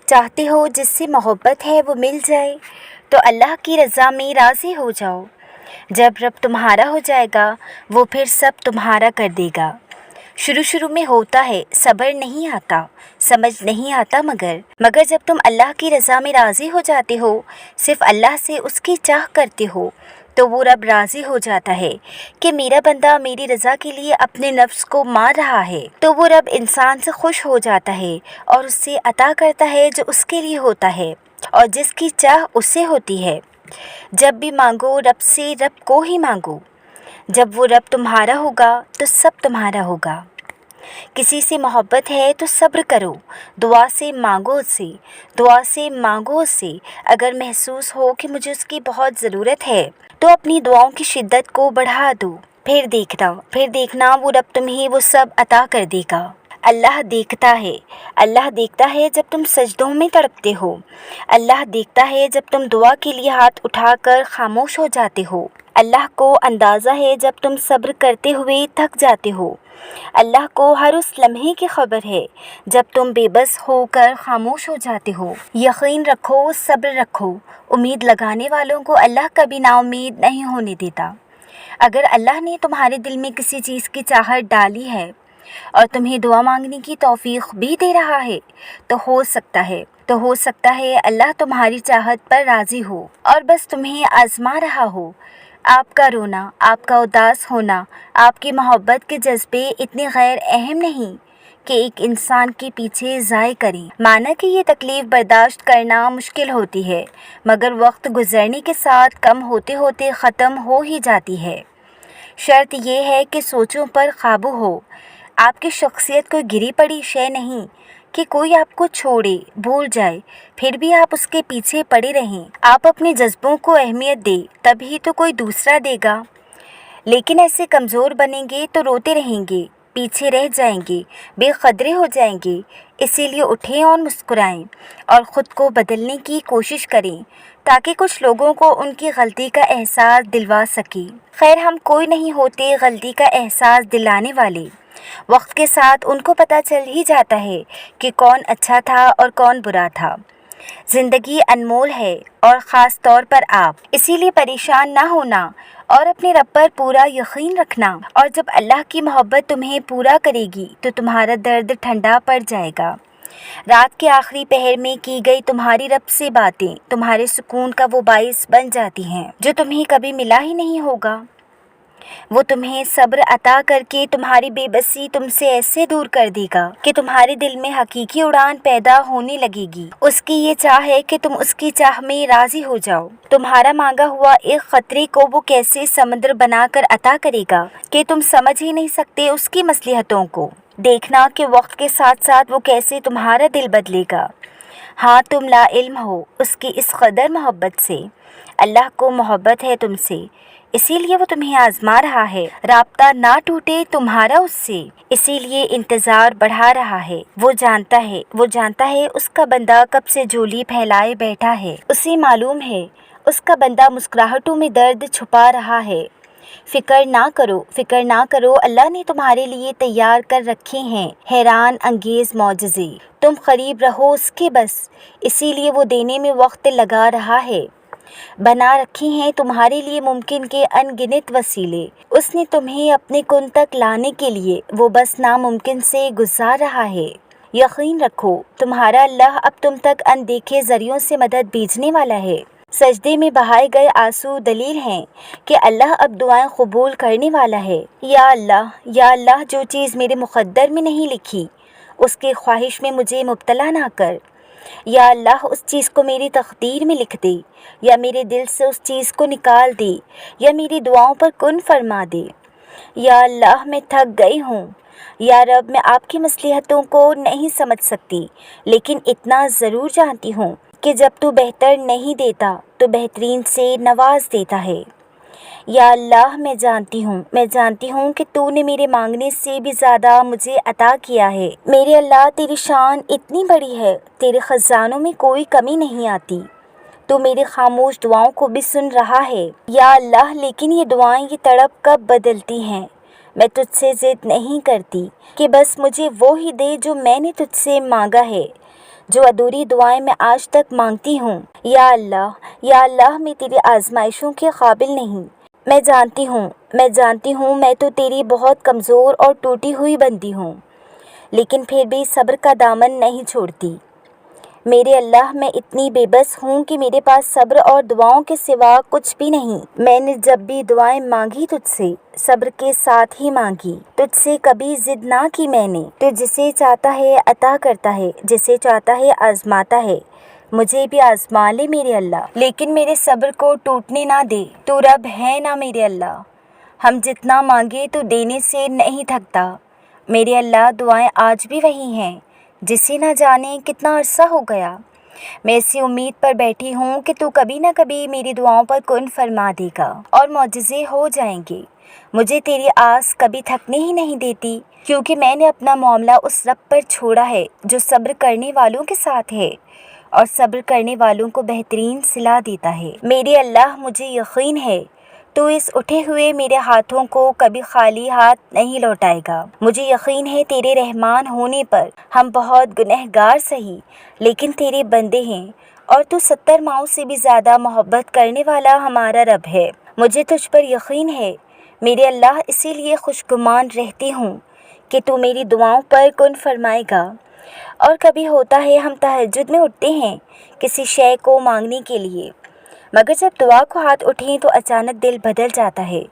چاہتے ہو جس سے محبت ہے وہ مل جائے تو اللہ کی رضا میں راضی ہو جاؤ۔ جب رب تمہارا ہو جائے گا وہ پھر سب تمہارا کر دے گا۔ شروع میں ہوتا ہے، صبر نہیں آتا، سمجھ نہیں آتا، مگر جب تم اللہ کی رضا میں راضی ہو جاتے ہو، صرف اللہ سے اس کی چاہ کرتے ہو، تو وہ رب راضی ہو جاتا ہے کہ میرا بندہ میری رضا کے لیے اپنے نفس کو مار رہا ہے، تو وہ رب انسان سے خوش ہو جاتا ہے اور اس سے عطا کرتا ہے جو اس کے لیے ہوتا ہے اور جس کی چاہ اس سے ہوتی ہے۔ جب بھی مانگو رب سے رب کو ہی مانگو۔ جب وہ رب تمہارا ہوگا تو سب تمہارا ہوگا۔ کسی سے محبت ہے تو صبر کرو، دعا سے مانگو اس سے۔ اگر محسوس ہو کہ مجھے اس کی بہت ضرورت ہے تو اپنی دعاؤں کی شدت کو بڑھا دو، پھر دیکھنا وہ رب تمہیں وہ سب عطا کر دے گا۔ اللہ دیکھتا ہے جب تم سجدوں میں تڑپتے ہو، اللہ دیکھتا ہے جب تم دعا کے لیے ہاتھ اٹھا کر خاموش ہو جاتے ہو، اللہ کو اندازہ ہے جب تم صبر کرتے ہوئے تھک جاتے ہو، اللہ کو ہر اس لمحے کی خبر ہے جب تم بے بس ہو کر خاموش ہو جاتے ہو۔ یقین رکھو، صبر رکھو، امید لگانے والوں کو اللہ کبھی نا امید نہیں ہونے دیتا۔ اگر اللہ نے تمہارے دل میں کسی چیز کی چاہت ڈالی ہے اور تمہیں دعا مانگنے کی توفیق بھی دے رہا ہے تو ہو سکتا ہے اللہ تمہاری چاہت پر راضی ہو اور بس تمہیں آزما رہا ہو۔ آپ کا رونا، آپ کا اداس ہونا، آپ کی محبت کے جذبے اتنے غیر اہم نہیں کہ ایک انسان کے پیچھے ضائع کریں۔ مانا کہ یہ تکلیف برداشت کرنا مشکل ہوتی ہے مگر وقت گزرنے کے ساتھ کم ہوتے ہوتے ختم ہو ہی جاتی ہے۔ شرط یہ ہے کہ سوچوں پر قابو ہو۔ آپ کی شخصیت کوئی گری پڑی شے نہیں کہ کوئی آپ کو چھوڑے، بھول جائے، پھر بھی آپ اس کے پیچھے پڑے رہیں۔ آپ اپنے جذبوں کو اہمیت دیں، تبھی تو کوئی دوسرا دے گا۔ لیکن ایسے کمزور بنیں گے تو روتے رہیں گے، پیچھے رہ جائیں گے، بے قدرے ہو جائیں گے۔ اسی لیے اٹھیں اور مسکرائیں اور خود کو بدلنے کی کوشش کریں تاکہ کچھ لوگوں کو ان کی غلطی کا احساس دلوا سکیں۔ خیر، ہم کوئی نہیں ہوتے غلطی کا احساس دلانے والے۔ وقت کے ساتھ ان کو پتہ چل ہی جاتا ہے کہ کون اچھا تھا اور کون برا تھا۔ زندگی انمول ہے اور خاص طور پر آپ، اسی لیے پریشان نہ ہونا اور اپنے رب پر پورا یقین رکھنا، اور جب اللہ کی محبت تمہیں پورا کرے گی تو تمہارا درد ٹھنڈا پڑ جائے گا۔ رات کے آخری پہر میں کی گئی تمہاری رب سے باتیں تمہارے سکون کا وہ باعث بن جاتی ہیں جو تمہیں کبھی ملا ہی نہیں ہوگا۔ وہ تمہیں صبر عطا کر کے تمہاری بے بسی تم سے ایسے دور کر دے گا کہ تمہارے دل میں حقیقی اڑان پیدا ہونے لگے گی۔ اس کی یہ چاہ ہے کہ تم اس کی چاہ میں راضی ہو جاؤ۔ تمہارا مانگا ہوا ایک قطرے کو وہ کیسے سمندر بنا کر عطا کرے گا کہ تم سمجھ ہی نہیں سکتے اس کی مصلحتوں کو۔ دیکھنا کہ وقت کے ساتھ ساتھ وہ کیسے تمہارا دل بدلے گا۔ ہاں، تم لا علم ہو اس کی اس قدر محبت سے۔ اللہ کو محبت ہے تم سے، اسی لیے وہ تمہیں آزما رہا ہے۔ رابطہ نہ ٹوٹے تمہارا اس سے، اسی لیے انتظار بڑھا رہا ہے۔ وہ جانتا ہے اس کا بندہ کب سے جھولی پھیلائے بیٹھا ہے۔ اسے معلوم ہے اس کا بندہ مسکراہٹوں میں درد چھپا رہا ہے۔ فکر نہ کرو، اللہ نے تمہارے لیے تیار کر رکھے ہیں حیران انگیز معجزے۔ تم قریب رہو اس کے بس، اسی لیے وہ دینے میں وقت لگا رہا ہے۔ بنا رکھے ہیں تمہارے لیے ممکن کے ان گنت وسیلے۔ اس نے تمہیں اپنے کن تک لانے کے لیے وہ بس ناممکن سے گزار رہا ہے۔ یقین رکھو تمہارا اللہ اب تم تک اندیکھے ذریعوں سے مدد بھیجنے والا ہے۔ سجدے میں بہائے گئے آنسو دلیل ہیں کہ اللہ اب دعائیں قبول کرنے والا ہے۔ یا اللہ، جو چیز میرے مقدر میں نہیں لکھی اس کی خواہش میں مجھے مبتلا نہ کر۔ یا اللہ، اس چیز کو میری تقدیر میں لکھ دے، یا میرے دل سے اس چیز کو نکال دے، یا میری دعاؤں پر کن فرما دے۔ یا اللہ، میں تھک گئی ہوں۔ یا رب، میں آپ کی مصلحتوں کو نہیں سمجھ سکتی، لیکن اتنا ضرور جانتی ہوں کہ جب تو بہتر نہیں دیتا تو بہترین سے نواز دیتا ہے۔ یا اللہ، میں جانتی ہوں کہ تو نے میرے مانگنے سے بھی زیادہ مجھے عطا کیا ہے۔ میرے اللہ، تیری شان اتنی بڑی ہے، تیرے خزانوں میں کوئی کمی نہیں آتی۔ تو میری خاموش دعاؤں کو بھی سن رہا ہے۔ یا اللہ، لیکن یہ دعائیں، یہ تڑپ کب بدلتی ہیں۔ میں تجھ سے ضد نہیں کرتی کہ بس مجھے وہ ہی دے جو میں نے تجھ سے مانگا ہے۔ جو ادھوری دعائیں میں آج تک مانگتی ہوں۔ یا اللہ میں تیری آزمائشوں کے قابل نہیں۔ میں جانتی ہوں میں تو تیری بہت کمزور اور ٹوٹی ہوئی بندی ہوں، لیکن پھر بھی صبر کا دامن نہیں چھوڑتی۔ میرے اللہ، میں اتنی بے بس ہوں کہ میرے پاس صبر اور دعاؤں کے سوا کچھ بھی نہیں۔ میں نے جب بھی دعائیں مانگی تجھ سے صبر کے ساتھ ہی مانگی، تجھ سے کبھی ضد نہ کی میں نے۔ تو جسے چاہتا ہے عطا کرتا ہے، جسے چاہتا ہے آزماتا ہے۔ مجھے بھی آزما لے میرے اللہ، لیکن میرے صبر کو ٹوٹنے نہ دے۔ تو رب ہے نا میرے اللہ، ہم جتنا مانگے تو دینے سے نہیں تھکتا۔ میرے اللہ، دعائیں آج بھی وہی ہیں، جسے نہ جانے کتنا عرصہ ہو گیا۔ میں اسی امید پر بیٹھی ہوں کہ تو کبھی نہ کبھی میری دعاؤں پر کن فرما دے گا اور معجزے ہو جائیں گے۔ مجھے تیری آس کبھی تھکنے ہی نہیں دیتی، کیونکہ میں نے اپنا معاملہ اس رب پر چھوڑا ہے جو صبر کرنے والوں کے ساتھ ہے اور صبر کرنے والوں کو بہترین صلہ دیتا ہے۔ میرے اللہ، مجھے یقین ہے تو اس اٹھے ہوئے میرے ہاتھوں کو کبھی خالی ہاتھ نہیں لوٹائے گا۔ مجھے یقین ہے تیرے رحمان ہونے پر ہم بہت گنہگار سہی، لیکن تیرے بندے ہیں، اور تو 70 ماؤں سے بھی زیادہ محبت کرنے والا ہمارا رب ہے۔ مجھے تجھ پر یقین ہے میرے اللہ، اسی لیے خوشگمان رہتی ہوں کہ تو میری دعاؤں پر کن فرمائے گا۔ اور کبھی ہوتا ہے ہم تہجد میں اٹھتے ہیں کسی شے کو مانگنے کے لیے، مگر جب دعا کو ہاتھ اٹھیں تو اچانک دل بدل جاتا ہے۔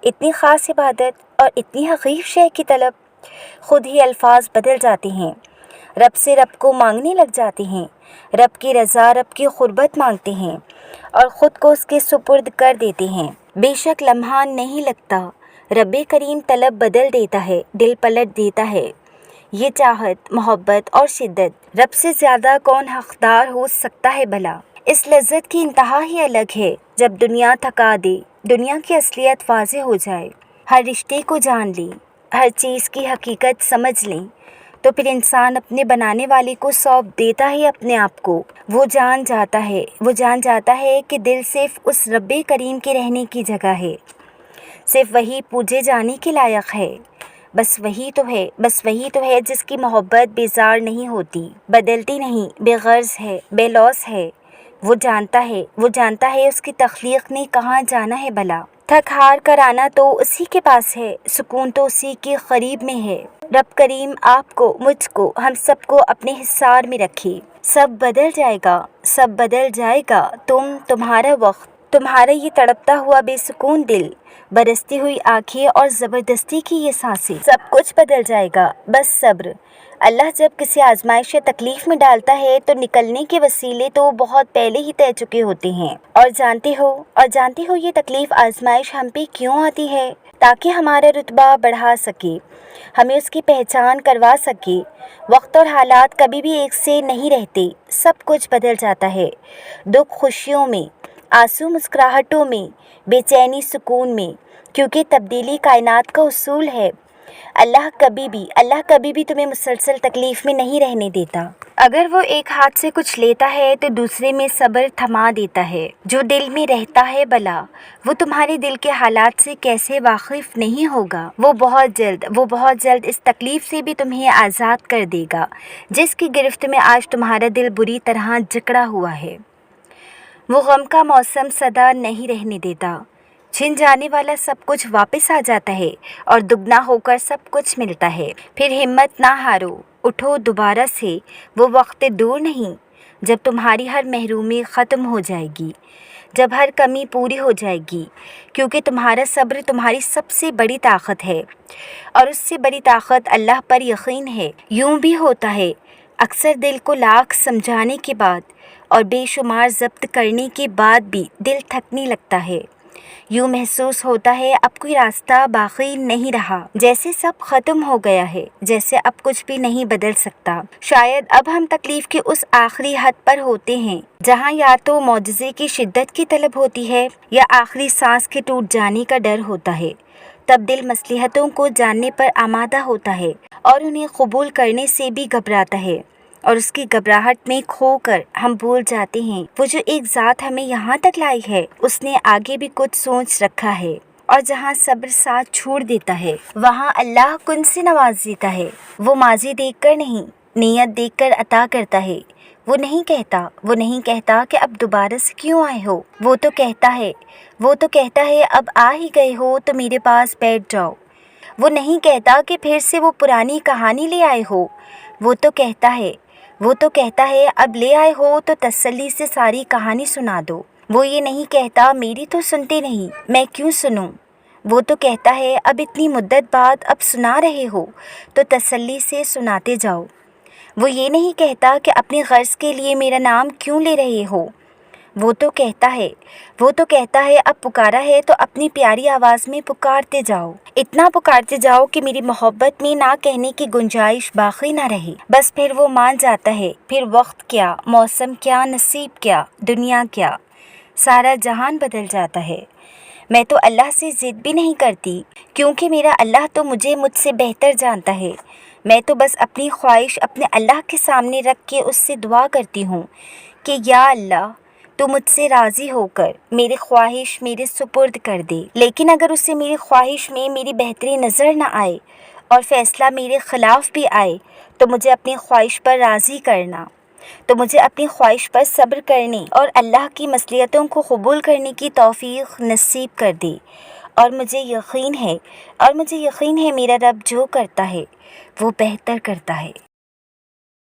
اتنی خاص عبادت اور اتنی حقیق شے کی طلب، خود ہی الفاظ بدل جاتے ہیں، رب سے رب کو مانگنے لگ جاتے ہیں، رب کی رضا، رب کی قربت مانگتے ہیں اور خود کو اس کے سپرد کر دیتے ہیں۔ بے شک لمحہ نہیں لگتا، رب کریم طلب بدل دیتا ہے، دل پلٹ دیتا ہے۔ یہ چاہت، محبت اور شدت، رب سے زیادہ کون حقدار ہو سکتا ہے بھلا؟ اس لذت کی انتہا ہی الگ ہے جب دنیا تھکا دے، دنیا کی اصلیت واضح ہو جائے، ہر رشتے کو جان لیں، ہر چیز کی حقیقت سمجھ لیں، تو پھر انسان اپنے بنانے والے کو سونپ دیتا ہے اپنے آپ کو۔ وہ جان جاتا ہے کہ دل صرف اس رب کریم کے رہنے کی جگہ ہے، صرف وہی پوجے جانے کے لائق ہے۔ بس وہی تو ہے جس کی محبت بیزار نہیں ہوتی، بدلتی نہیں، بے غرض ہے، بے لوث ہے۔ وہ جانتا ہے اس کی تخلیق نے کہاں جانا ہے بھلا۔ تھک ہار کر آنا تو اسی کے پاس ہے، سکون تو اسی کے قریب میں ہے۔ رب کریم آپ کو، مجھ کو، ہم سب کو اپنے حصار میں رکھے۔ سب بدل جائے گا، تمہارا وقت، تمہارا یہ تڑپتا ہوا بے سکون دل، برستی ہوئی آنکھیں اور زبردستی کی یہ سانسیں، سب کچھ بدل جائے گا، بس صبر۔ اللہ جب کسی آزمائش یا تکلیف میں ڈالتا ہے تو نکلنے کے وسیلے تو بہت پہلے ہی طے چکے ہوتے ہیں۔ اور جانتے ہو یہ تکلیف آزمائش ہم پہ کیوں آتی ہے؟ تاکہ ہمارا رتبہ بڑھا سکے، ہمیں اس کی پہچان کروا سکے۔ وقت اور حالات کبھی بھی ایک سے نہیں رہتے، سب کچھ بدل جاتا ہے، دکھ خوشیوں میں، آنسو مسکراہٹوں میں، بے چینی سکون میں، کیونکہ تبدیلی کائنات کا اصول ہے۔ اللہ کبھی بھی تمہیں مسلسل تکلیف میں نہیں رہنے دیتا۔ اگر وہ ایک ہاتھ سے کچھ لیتا ہے تو دوسرے میں صبر تھما دیتا ہے۔ جو دل میں رہتا ہے بلا، وہ تمہارے دل کے حالات سے کیسے واقف نہیں ہوگا؟ وہ بہت جلد اس تکلیف سے بھی تمہیں آزاد کر دے گا جس کی گرفت میں آج تمہارا دل بری طرح جکڑا ہوا ہے۔ وہ غم کا موسم سدا نہیں رہنے دیتا، چھن جانے والا سب کچھ واپس آ جاتا ہے اور دگنا ہو کر سب کچھ ملتا ہے۔ پھر ہمت نہ ہارو، اٹھو دوبارہ سے، وہ وقت دور نہیں جب تمہاری ہر محرومی ختم ہو جائے گی، جب ہر کمی پوری ہو جائے گی، کیونکہ تمہارا صبر تمہاری سب سے بڑی طاقت ہے اور اس سے بڑی طاقت اللہ پر یقین ہے۔ یوں بھی ہوتا ہے اکثر دل کو لاکھ سمجھانے کے بعد اور بے شمار ضبط کرنے کے بعد بھی دل تھکنے لگتا ہے، یوں محسوس ہوتا ہے اب کوئی راستہ باقی نہیں رہا، جیسے سب ختم ہو گیا ہے، جیسے اب کچھ بھی نہیں بدل سکتا۔ شاید اب ہم تکلیف کے اس آخری حد پر ہوتے ہیں جہاں یا تو معجزے کی شدت کی طلب ہوتی ہے یا آخری سانس کے ٹوٹ جانے کا ڈر ہوتا ہے۔ تب دل مصلحتوں کو جاننے پر آمادہ ہوتا ہے اور انہیں قبول کرنے سے بھی گھبراتا ہے، اور اس کی گھبراہٹ میں کھو کر ہم بھول جاتے ہیں وہ جو ایک ذات ہمیں یہاں تک لائی ہے، اس نے آگے بھی کچھ سوچ رکھا ہے۔ اور جہاں صبر ساتھ چھوڑ دیتا ہے وہاں اللہ کن سے نواز دیتا ہے۔ وہ ماضی دیکھ کر نہیں، نیت دیکھ کر عطا کرتا ہے، وہ نہیں کہتا کہ اب دوبارہ سے کیوں آئے ہو، وہ تو کہتا ہے اب آ ہی گئے ہو تو میرے پاس بیٹھ جاؤ۔ وہ نہیں کہتا کہ پھر سے وہ پرانی کہانی لے آئے ہو، وہ تو کہتا ہے اب لے آئے ہو تو تسلی سے ساری کہانی سنا دو۔ وہ یہ نہیں کہتا میری تو سنتے نہیں، میں کیوں سنوں۔ وہ تو کہتا ہے اب اتنی مدت بعد اب سنا رہے ہو تو تسلی سے سناتے جاؤ۔ وہ یہ نہیں کہتا کہ اپنی غرض کے لیے میرا نام کیوں لے رہے ہو۔ وہ تو کہتا ہے اب پکارا ہے تو اپنی پیاری آواز میں پکارتے جاؤ، اتنا پکارتے جاؤ کہ میری محبت میں نہ کہنے کی گنجائش باقی نہ رہے۔ بس پھر وہ مان جاتا ہے، پھر وقت کیا، موسم کیا، نصیب کیا، دنیا کیا، سارا جہان بدل جاتا ہے۔ میں تو اللہ سے ضد بھی نہیں کرتی، کیونکہ میرا اللہ تو مجھ سے بہتر جانتا ہے۔ میں تو بس اپنی خواہش اپنے اللہ کے سامنے رکھ کے اس سے دعا کرتی ہوں کہ یا اللہ تو مجھ سے راضی ہو کر میری خواہش میرے سپرد کر دے۔ لیکن اگر اسے میری خواہش میں میری بہتری نظر نہ آئے اور فیصلہ میرے خلاف بھی آئے تو مجھے اپنی خواہش پر راضی کرنا، تو مجھے اپنی خواہش پر صبر کرنے اور اللہ کی مصلحتوں کو قبول کرنے کی توفیق نصیب کر دے۔ اور مجھے یقین ہے میرا رب جو کرتا ہے وہ بہتر کرتا ہے۔